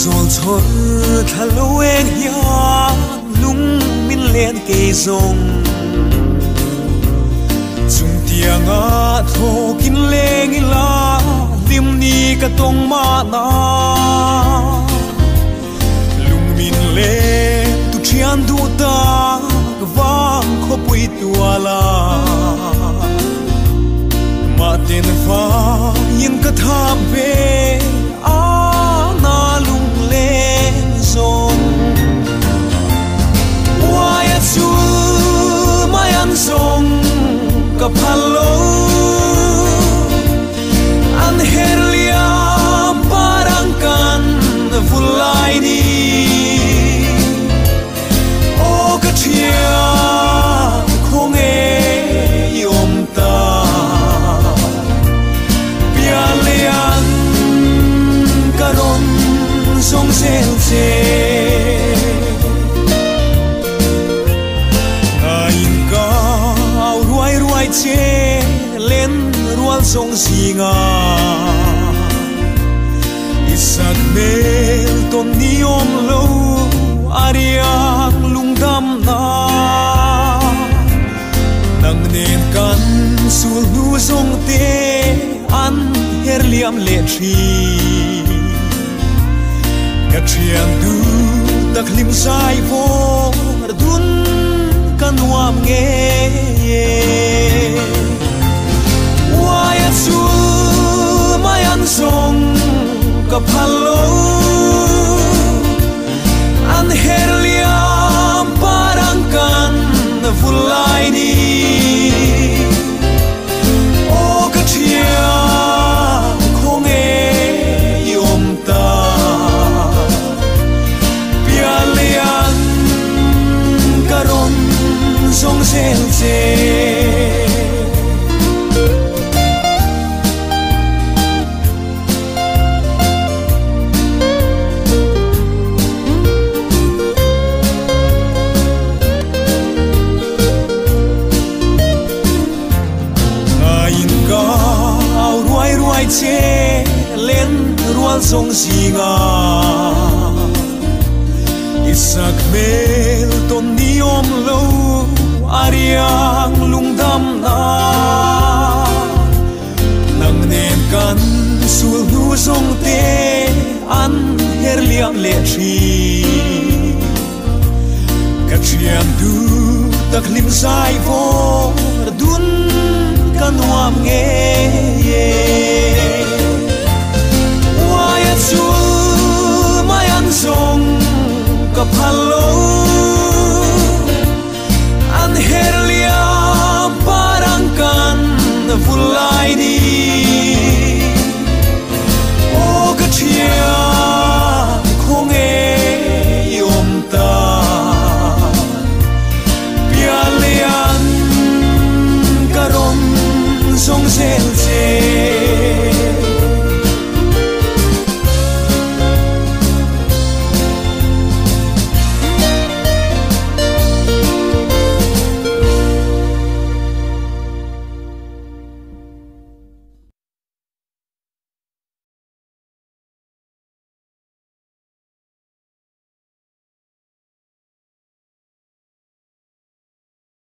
zol chol thaloeng hian lung min len ke zong chung tianga thokin leng ila lim ni ka tong ma na lung min le tu thian du ta wang kho pui tuala ma ten fa yin ka tham ve a na lung le zong wa ya chu mai an zong ka phalo an herlia parang kan vulai ni o ka thia khong e yom ta pia lean karon song sel se ngain ka au ruai ruai che len rual song singa isak mel ton niom lo ariang lungdam na nang nen kan sul nu song te an herliam le thi ka thian du tak lim sai vo dun kanuam nge wa ya chu mai an song ka phalo an herliam parang kan vulai ni o ka thia khong e yom ta pia lian karon song sel se che len rual song singa isak mel ton niom lo ariang lungdam na nang nen kan sul nu song te an herliam le thi ka thian du tak lim sai vo dun kanuam nge wa ya chu mai an song ka phal